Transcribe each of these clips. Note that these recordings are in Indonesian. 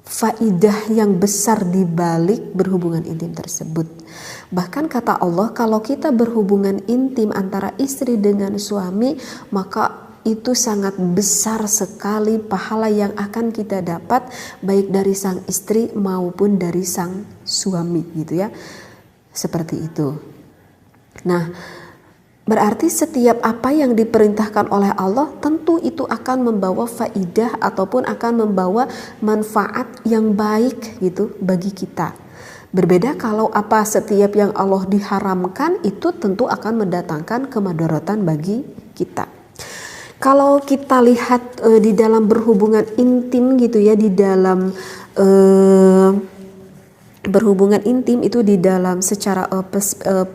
faidah yang besar di balik berhubungan intim tersebut. Bahkan kata Allah, kalau kita berhubungan intim antara istri dengan suami, maka itu sangat besar sekali pahala yang akan kita dapat baik dari sang istri maupun dari sang suami gitu ya. Seperti itu. Nah, berarti setiap apa yang diperintahkan oleh Allah tentu itu akan membawa faidah ataupun akan membawa manfaat yang baik gitu bagi kita. Berbeda kalau apa setiap yang Allah diharamkan itu tentu akan mendatangkan kemudaratan bagi kita. Kalau kita lihat di dalam berhubungan intim gitu ya, di dalam berhubungan intim itu di dalam secara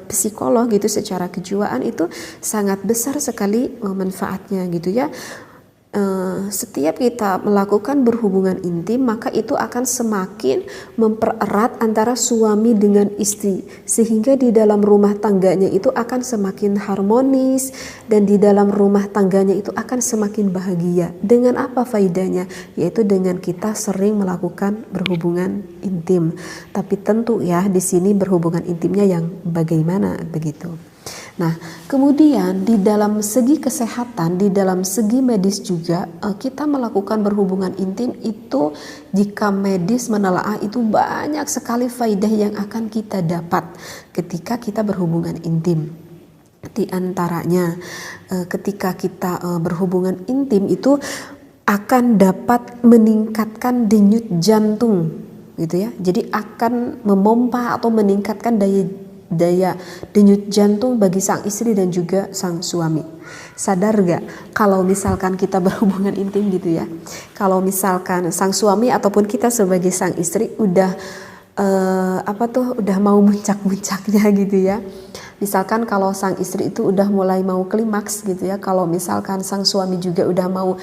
psikolog gitu, secara kejiwaan itu sangat besar sekali manfaatnya gitu ya. Setiap kita melakukan berhubungan intim, maka itu akan semakin mempererat antara suami dengan istri, sehingga di dalam rumah tangganya itu akan semakin harmonis dan di dalam rumah tangganya itu akan semakin bahagia. Dengan apa faidahnya? Yaitu dengan kita sering melakukan berhubungan intim. Tapi tentu ya di sini berhubungan intimnya yang bagaimana begitu. Nah, kemudian di dalam segi kesehatan, di dalam segi medis juga kita melakukan berhubungan intim itu, jika medis menelaah itu banyak sekali faidah yang akan kita dapat ketika kita berhubungan intim. Di antaranya ketika kita berhubungan intim itu akan dapat meningkatkan denyut jantung gitu ya. Jadi akan memompa atau meningkatkan daya denyut jantung bagi sang istri dan juga sang suami. Sadar gak kalau misalkan kita berhubungan intim gitu ya, kalau misalkan sang suami ataupun kita sebagai sang istri udah udah mau muncak-muncaknya gitu ya. Misalkan kalau sang istri itu udah mulai mau klimaks gitu ya, kalau misalkan sang suami juga udah mau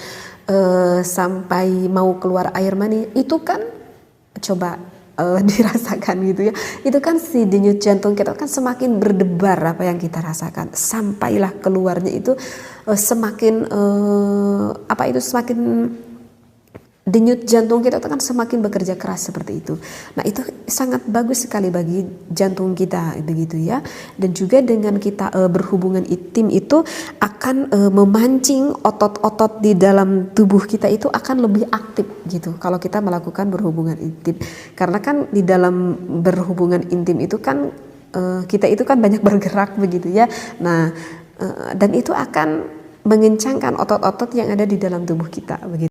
sampai mau keluar air mani, itu kan coba dirasakan gitu ya, itu kan si denyut jantung kita kan semakin berdebar apa yang kita rasakan, sampailah keluarnya itu semakin semakin denyut jantung kita itu kan semakin bekerja keras seperti itu. Nah, itu sangat bagus sekali bagi jantung kita begitu ya. Dan juga dengan kita berhubungan intim itu akan memancing otot-otot di dalam tubuh kita itu akan lebih aktif gitu kalau kita melakukan berhubungan intim. Karena kan di dalam berhubungan intim itu kan kita itu kan banyak bergerak begitu ya. Nah, dan itu akan mengencangkan otot-otot yang ada di dalam tubuh kita begitu.